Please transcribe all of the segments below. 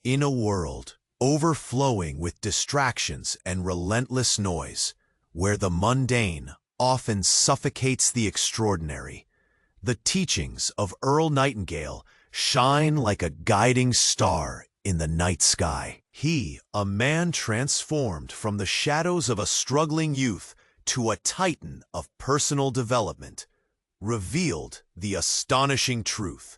In a world overflowing with distractions and relentless noise, where the mundane often suffocates the extraordinary, the teachings of Earl Nightingale shine like a guiding star in the night sky. He, a man transformed from the shadows of a struggling youth to a titan of personal development, revealed the astonishing truth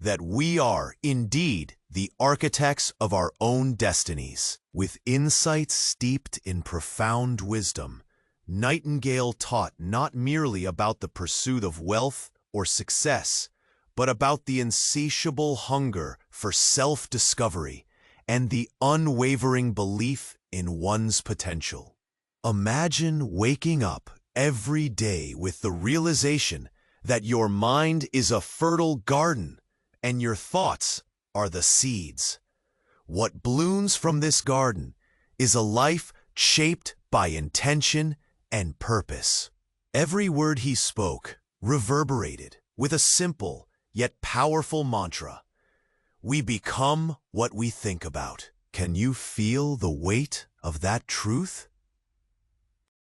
that we are indeed the architects of our own destinies. With insights steeped in profound wisdom, Nightingale taught not merely about the pursuit of wealth or success, but about the insatiable hunger for self-discovery and the unwavering belief in one's potential. Imagine waking up every day with the realization that your mind is a fertile garden and your thoughts are the seeds. What blooms from this garden is a life shaped by intention and purpose. Every word he spoke reverberated with a simple yet powerful mantra: we become what we think about. Can you feel the weight of that truth?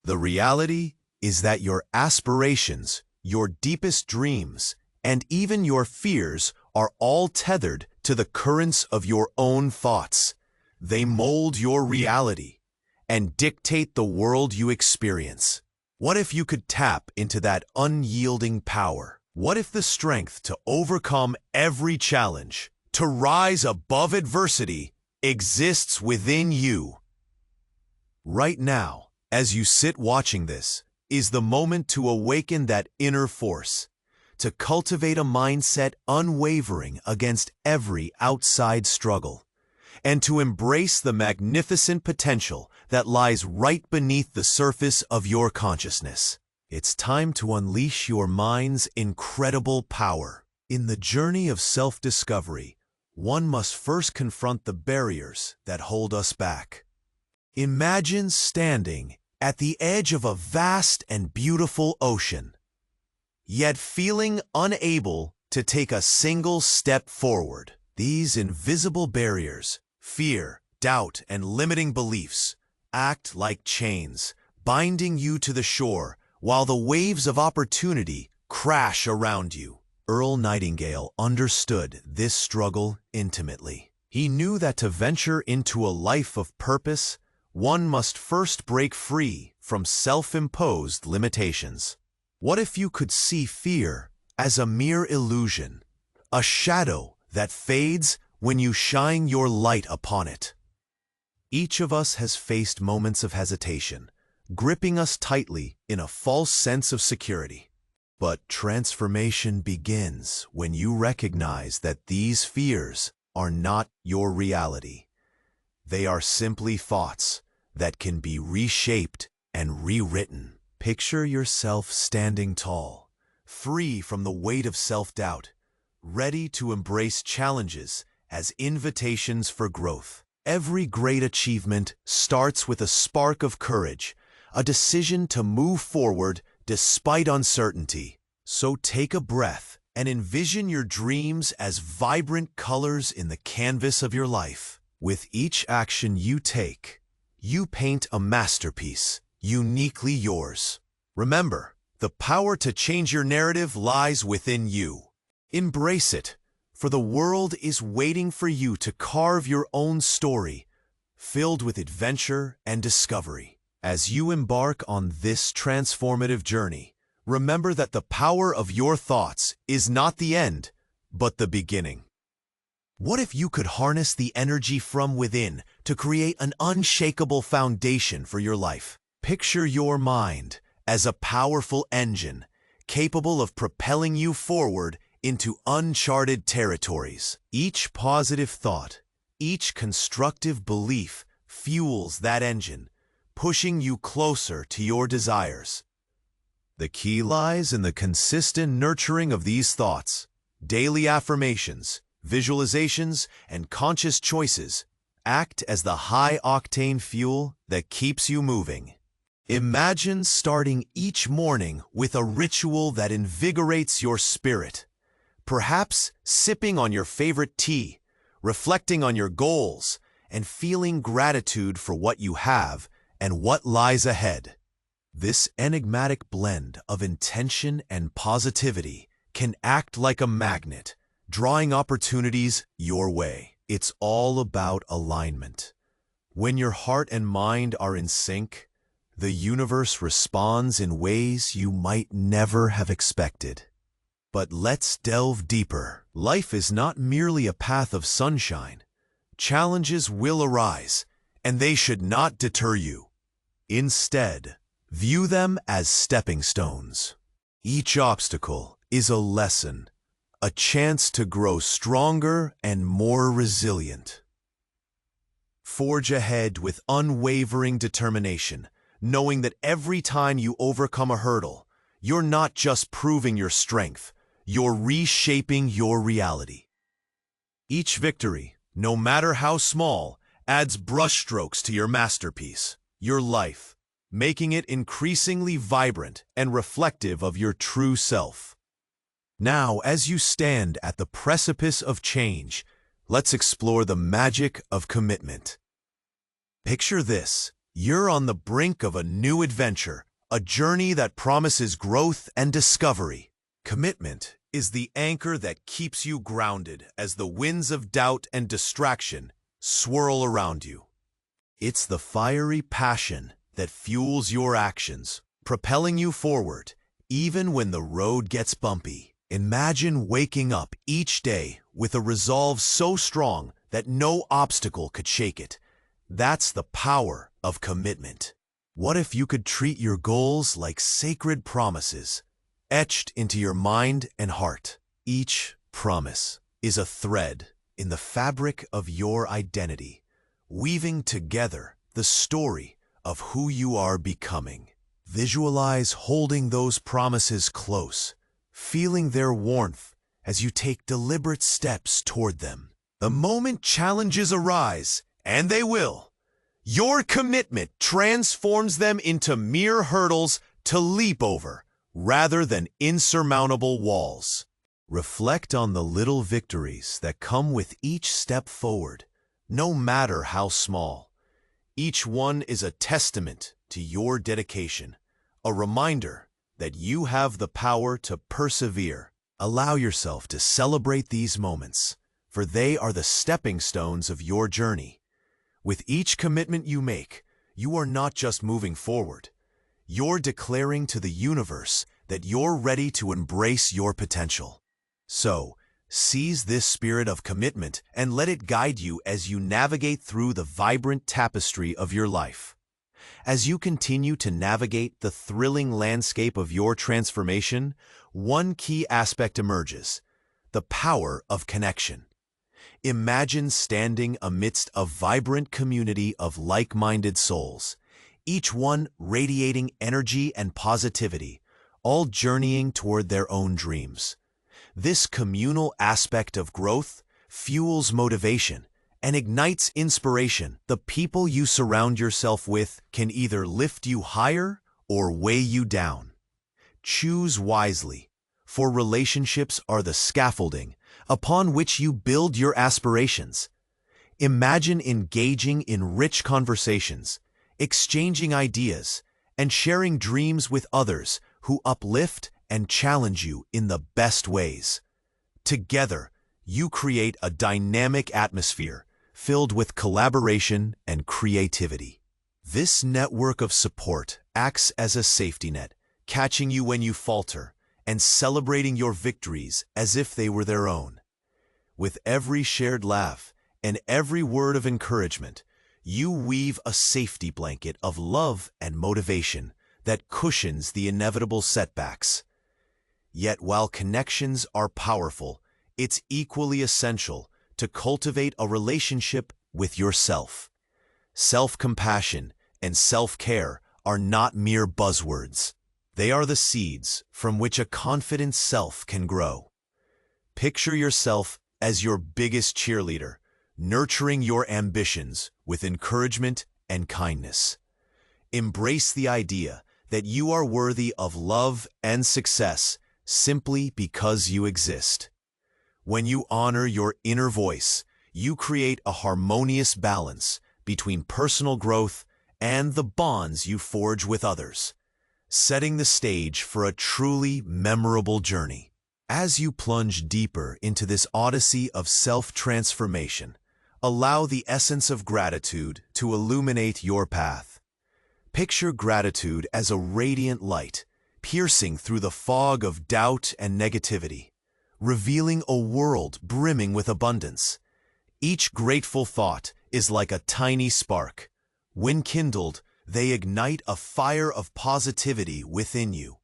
The reality is that your aspirations, your deepest dreams, and even your fears are all tethered to the currents of your own thoughts. They mold your reality and dictate the world you experience. What if you could tap into that unyielding power? What if the strength to overcome every challenge, to rise above adversity, exists within you? Right now, as you sit watching this, is the moment to awaken that inner force, to cultivate a mindset unwavering against every outside struggle, and to embrace the magnificent potential that lies right beneath the surface of your consciousness. It's time to unleash your mind's incredible power. In the journey of self-discovery, one must first confront the barriers that hold us back. Imagine standing at the edge of a vast and beautiful ocean, yet feeling unable to take a single step forward. These invisible barriers, fear, doubt, and limiting beliefs, act like chains, binding you to the shore while the waves of opportunity crash around you. Earl Nightingale understood this struggle intimately. He knew that to venture into a life of purpose, one must first break free from self-imposed limitations. What if you could see fear as a mere illusion, a shadow that fades when you shine your light upon it? Each of us has faced moments of hesitation, gripping us tightly in a false sense of security. But transformation begins when you recognize that these fears are not your reality. They are simply thoughts that can be reshaped and rewritten. Picture yourself standing tall, free from the weight of self-doubt, ready to embrace challenges as invitations for growth. Every great achievement starts with a spark of courage, a decision to move forward despite uncertainty. So take a breath and envision your dreams as vibrant colors in the canvas of your life. With each action you take, you paint a masterpiece, uniquely yours. Remember, the power to change your narrative lies within you. Embrace it, for the world is waiting for you to carve your own story, filled with adventure and discovery. As you embark on this transformative journey, remember that the power of your thoughts is not the end, but the beginning. What if you could harness the energy from within to create an unshakable foundation for your life? Picture your mind as a powerful engine, capable of propelling you forward into uncharted territories. Each positive thought, each constructive belief fuels that engine, pushing you closer to your desires. The key lies in the consistent nurturing of these thoughts. Daily affirmations, visualizations, and conscious choices act as the high-octane fuel that keeps you moving. Imagine starting each morning with a ritual that invigorates your spirit. Perhaps sipping on your favorite tea, reflecting on your goals, and feeling gratitude for what you have and what lies ahead. This enigmatic blend of intention and positivity can act like a magnet, drawing opportunities your way. It's all about alignment. When your heart and mind are in sync, the universe responds in ways you might never have expected. But let's delve deeper. Life is not merely a path of sunshine. Challenges will arise, and they should not deter you. Instead, view them as stepping stones. Each obstacle is a lesson, a chance to grow stronger and more resilient. Forge ahead with unwavering determination, knowing that every time you overcome a hurdle, you're not just proving your strength, you're reshaping your reality. Each victory, no matter how small, adds brushstrokes to your masterpiece, your life, making it increasingly vibrant and reflective of your true self. Now, as you stand at the precipice of change, let's explore the magic of commitment. Picture this. You're on the brink of a new adventure, a journey that promises growth and discovery. Commitment is the anchor that keeps you grounded as the winds of doubt and distraction swirl around you. It's the fiery passion that fuels your actions, propelling you forward, even when the road gets bumpy. Imagine waking up each day with a resolve so strong that no obstacle could shake it. That's the power of commitment. What if you could treat your goals like sacred promises, etched into your mind and heart? Each promise is a thread in the fabric of your identity, weaving together the story of who you are becoming. Visualize holding those promises close, feeling their warmth as you take deliberate steps toward them. The moment challenges arise, and they will, your commitment transforms them into mere hurdles to leap over, rather than insurmountable walls. Reflect on the little victories that come with each step forward, no matter how small. Each one is a testament to your dedication, a reminder that you have the power to persevere. Allow yourself to celebrate these moments, for they are the stepping stones of your journey. With each commitment you make, you are not just moving forward. You're declaring to the universe that you're ready to embrace your potential. So, seize this spirit of commitment and let it guide you as you navigate through the vibrant tapestry of your life. As you continue to navigate the thrilling landscape of your transformation, one key aspect emerges: the power of connection. Imagine standing amidst a vibrant community of like-minded souls, each one radiating energy and positivity, all journeying toward their own dreams. This communal aspect of growth fuels motivation and ignites inspiration. The people you surround yourself with can either lift you higher or weigh you down. Choose wisely, for relationships are the scaffolding upon which you build your aspirations. Imagine engaging in rich conversations, exchanging ideas, and sharing dreams with others who uplift and challenge you in the best ways. Together, you create a dynamic atmosphere filled with collaboration and creativity. This network of support acts as a safety net, catching you when you falter and celebrating your victories as if they were their own. With every shared laugh and every word of encouragement, you weave a safety blanket of love and motivation that cushions the inevitable setbacks. Yet while connections are powerful, it's equally essential to cultivate a relationship with yourself. Self-compassion and self-care are not mere buzzwords. They are the seeds from which a confident self can grow. Picture yourself as your biggest cheerleader, nurturing your ambitions with encouragement and kindness. Embrace the idea that you are worthy of love and success simply because you exist. When you honor your inner voice, you create a harmonious balance between personal growth and the bonds you forge with others, setting the stage for a truly memorable journey. As you plunge deeper into this odyssey of self-transformation, allow the essence of gratitude to illuminate your path. Picture gratitude as a radiant light, piercing through the fog of doubt and negativity, revealing a world brimming with abundance. Each grateful thought is like a tiny spark. When kindled, they ignite a fire of positivity within you.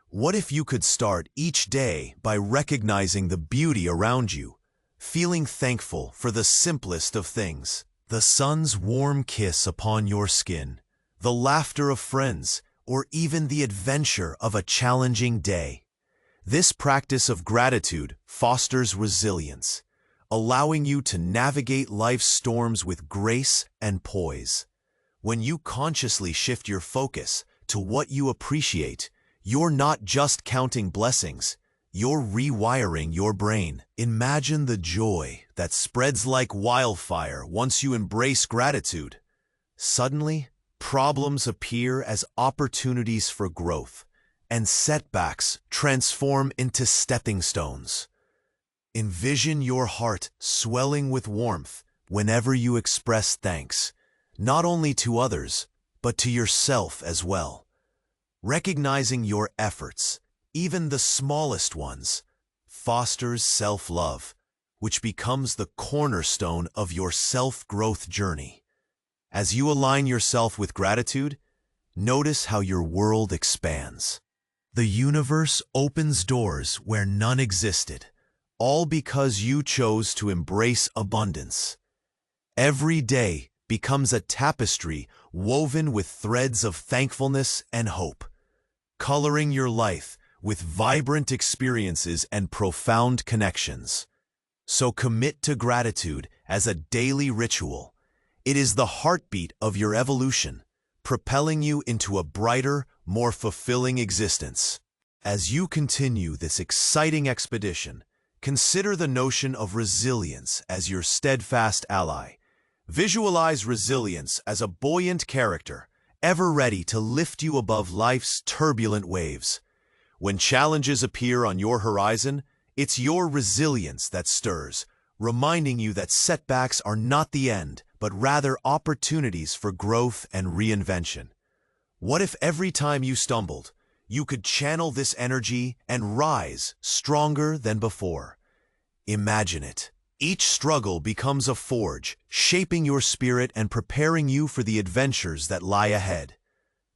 What if you could start each day by recognizing the beauty around you, feeling thankful for the simplest of things, the sun's warm kiss upon your skin, the laughter of friends, or even the adventure of a challenging day? This practice of gratitude fosters resilience, allowing you to navigate life's storms with grace and poise. When you consciously shift your focus to what you appreciate, you're not just counting blessings, you're rewiring your brain. Imagine the joy that spreads like wildfire once you embrace gratitude. Suddenly, problems appear as opportunities for growth, and setbacks transform into stepping stones. Envision your heart swelling with warmth whenever you express thanks, not only to others, but to yourself as well. Recognizing your efforts, even the smallest ones, fosters self-love, which becomes the cornerstone of your self-growth journey. As you align yourself with gratitude, notice how your world expands. The universe opens doors where none existed, all because you chose to embrace abundance. Every day becomes a tapestry woven with threads of thankfulness and hope, coloring your life with vibrant experiences and profound connections. So commit to gratitude as a daily ritual. It is the heartbeat of your evolution, propelling you into a brighter, more fulfilling existence. As you continue this exciting expedition, consider the notion of resilience as your steadfast ally. Visualize resilience as a buoyant character, ever ready to lift you above life's turbulent waves. When challenges appear on your horizon, it's your resilience that stirs, reminding you that setbacks are not the end, but rather opportunities for growth and reinvention. What if every time you stumbled, you could channel this energy and rise stronger than before? Imagine it. Each struggle becomes a forge, shaping your spirit and preparing you for the adventures that lie ahead.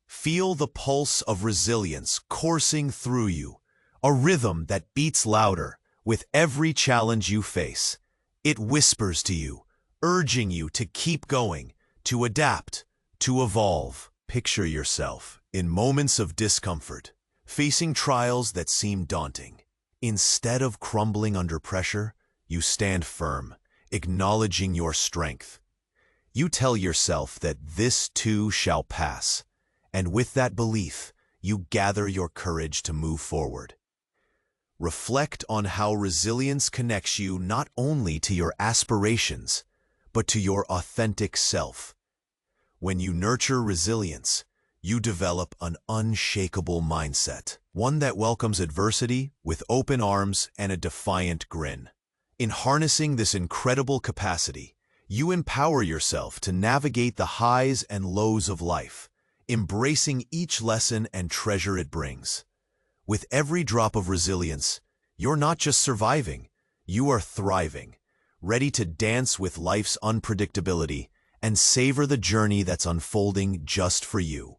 Feel the pulse of resilience coursing through you, a rhythm that beats louder with every challenge you face. It whispers to you, urging you to keep going, to adapt, to evolve. Picture yourself in moments of discomfort, facing trials that seem daunting. Instead of crumbling under pressure, you stand firm, acknowledging your strength. You tell yourself that this too shall pass, and with that belief, you gather your courage to move forward. Reflect on how resilience connects you not only to your aspirations, but to your authentic self. When you nurture resilience, you develop an unshakable mindset, one that welcomes adversity with open arms and a defiant grin. In harnessing this incredible capacity, you empower yourself to navigate the highs and lows of life, embracing each lesson and treasure it brings. With every drop of resilience, you're not just surviving, you are thriving, ready to dance with life's unpredictability and savor the journey that's unfolding just for you.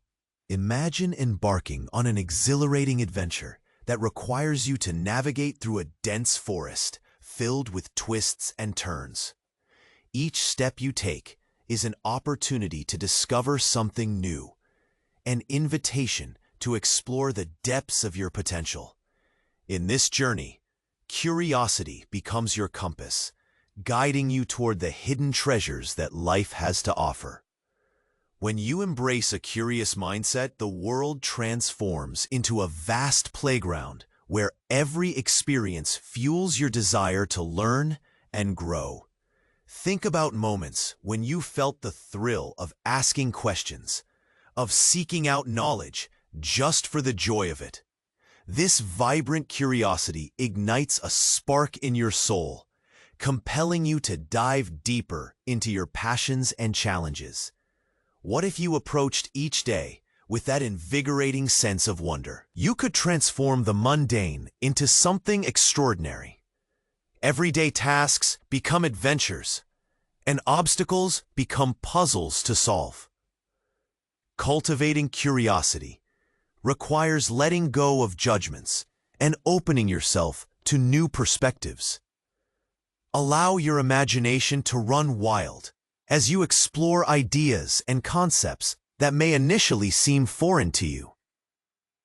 Imagine embarking on an exhilarating adventure that requires you to navigate through a dense forest filled with twists and turns. Each step you take is an opportunity to discover something new, an invitation to explore the depths of your potential. In this journey, curiosity becomes your compass, guiding you toward the hidden treasures that life has to offer. When you embrace a curious mindset, the world transforms into a vast playground where every experience fuels your desire to learn and grow. Think about moments when you felt the thrill of asking questions, of seeking out knowledge just for the joy of it. This vibrant curiosity ignites a spark in your soul, compelling you to dive deeper into your passions and challenges. What if you approached each day with that invigorating sense of wonder? You could transform the mundane into something extraordinary. Everyday tasks become adventures, and obstacles become puzzles to solve. Cultivating curiosity requires letting go of judgments and opening yourself to new perspectives. Allow your imagination to run wild as you explore ideas and concepts that may initially seem foreign to you.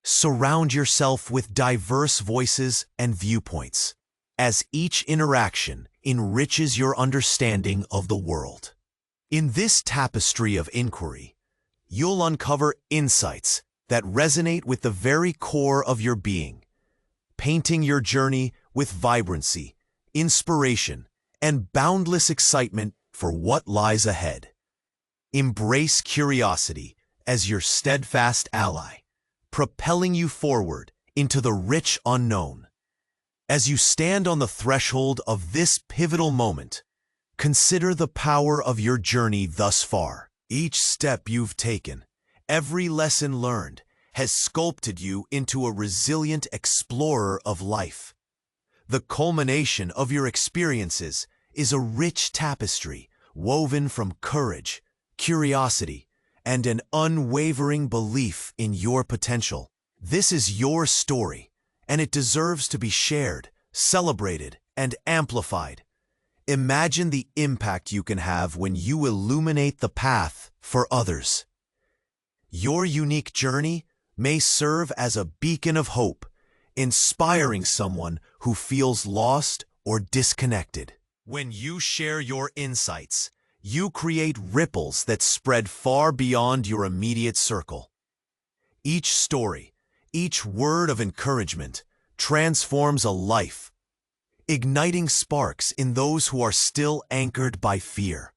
Surround yourself with diverse voices and viewpoints, as each interaction enriches your understanding of the world. In this tapestry of inquiry, you'll uncover insights that resonate with the very core of your being, painting your journey with vibrancy, inspiration, and boundless excitement for what lies ahead. Embrace curiosity as your steadfast ally, propelling you forward into the rich unknown. As you stand on the threshold of this pivotal moment, consider the power of your journey thus far. Each step you've taken, every lesson learned, has sculpted you into a resilient explorer of life. The culmination of your experiences is a rich tapestry woven from courage, curiosity, and an unwavering belief in your potential. This is your story, and it deserves to be shared, celebrated, and amplified. Imagine the impact you can have when you illuminate the path for others. Your unique journey may serve as a beacon of hope, inspiring someone who feels lost or disconnected. When you share your insights, you create ripples that spread far beyond your immediate circle. Each story, each word of encouragement, transforms a life, igniting sparks in those who are still anchored by fear.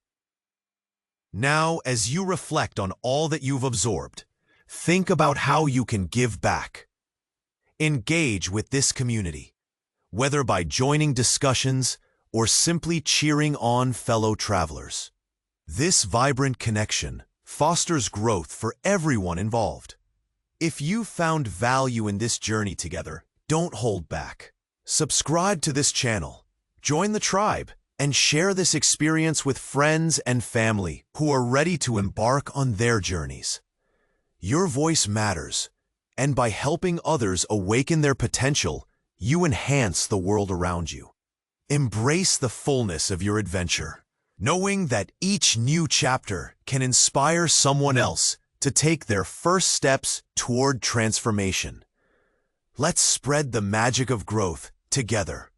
Now, as you reflect on all that you've absorbed, think about how you can give back. Engage with this community, whether by joining discussions or simply cheering on fellow travelers. This vibrant connection fosters growth for everyone involved. If you found value in this journey together, don't hold back. Subscribe to this channel, join the tribe, and share this experience with friends and family who are ready to embark on their journeys. Your voice matters, and by helping others awaken their potential, you enhance the world around you. Embrace the fullness of your adventure, knowing that each new chapter can inspire someone else to take their first steps toward transformation. Let's spread the magic of growth together.